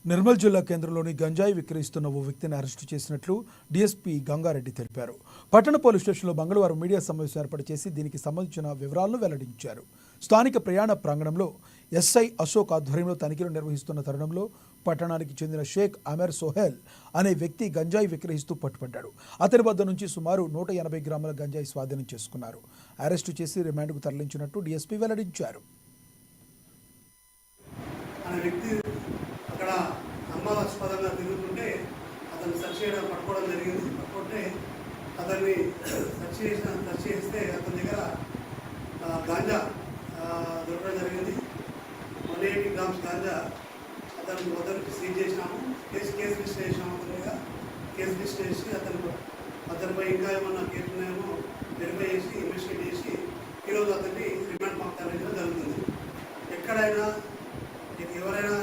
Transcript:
నిర్మల్ జిల్లా కేంద్రంలోని గంజాయి విక్రయిస్తున్న ఓ వ్యక్తిని అరెస్టు చేసినట్లు డీఎస్పీ గంగారెడ్డి తెలిపారు. పట్టణ పోలీస్ స్టేషన్లో మంగళవారం మీడియా సమావేశం ఏర్పాటు చేసి దీనికి సంబంధించిన వివరాలను వెల్లడించారు. స్థానిక ప్రయాణ ప్రాంగణంలో ఎస్ఐ అశోక్ ఆధ్వర్యంలో తనిఖీలు నిర్వహిస్తున్న తరుణంలో పట్టణానికి చెందిన షేక్ అమెర్ సోహెల్ అనే వ్యక్తి గంజాయి విక్రయిస్తూ పట్టుబడ్డాడు. అతని వద్ద నుంచి సుమారు 180 గ్రాముల గంజాయి స్వాధీనం చేసుకున్నారు. అరెస్టు చేసి రిమాండ్కు తరలించినట్టు డీఎస్పీ వెల్లడించారు. అక్కడ అనుమానాస్పదంగా తిరుగుతుంటే అతన్ని సెర్చ్ చేయడం పట్టుకోవడం జరిగింది. పట్టుకుంటే అతన్ని సెర్చ్ చేస్తే అతని దగ్గర గాంజా దొరకడం జరిగింది. 180 గ్రామ్స్ గాంజా అతని వద్దకు సీజ్ చేసినాము. కేసు రిజిస్టర్ చేసినాము. అతని మీద కేసు రిజిస్టర్ చేసి అతనిపై ఇంకా ఏమన్నా కేసు ఉన్నాయేమో వెరిఫై చేసి ఇన్వెస్టిగేట్ చేసి ఈరోజు అతన్ని రిమాండ్ మాకు తరలించడం జరుగుతుంది. ఎక్కడైనా ఎవరైనా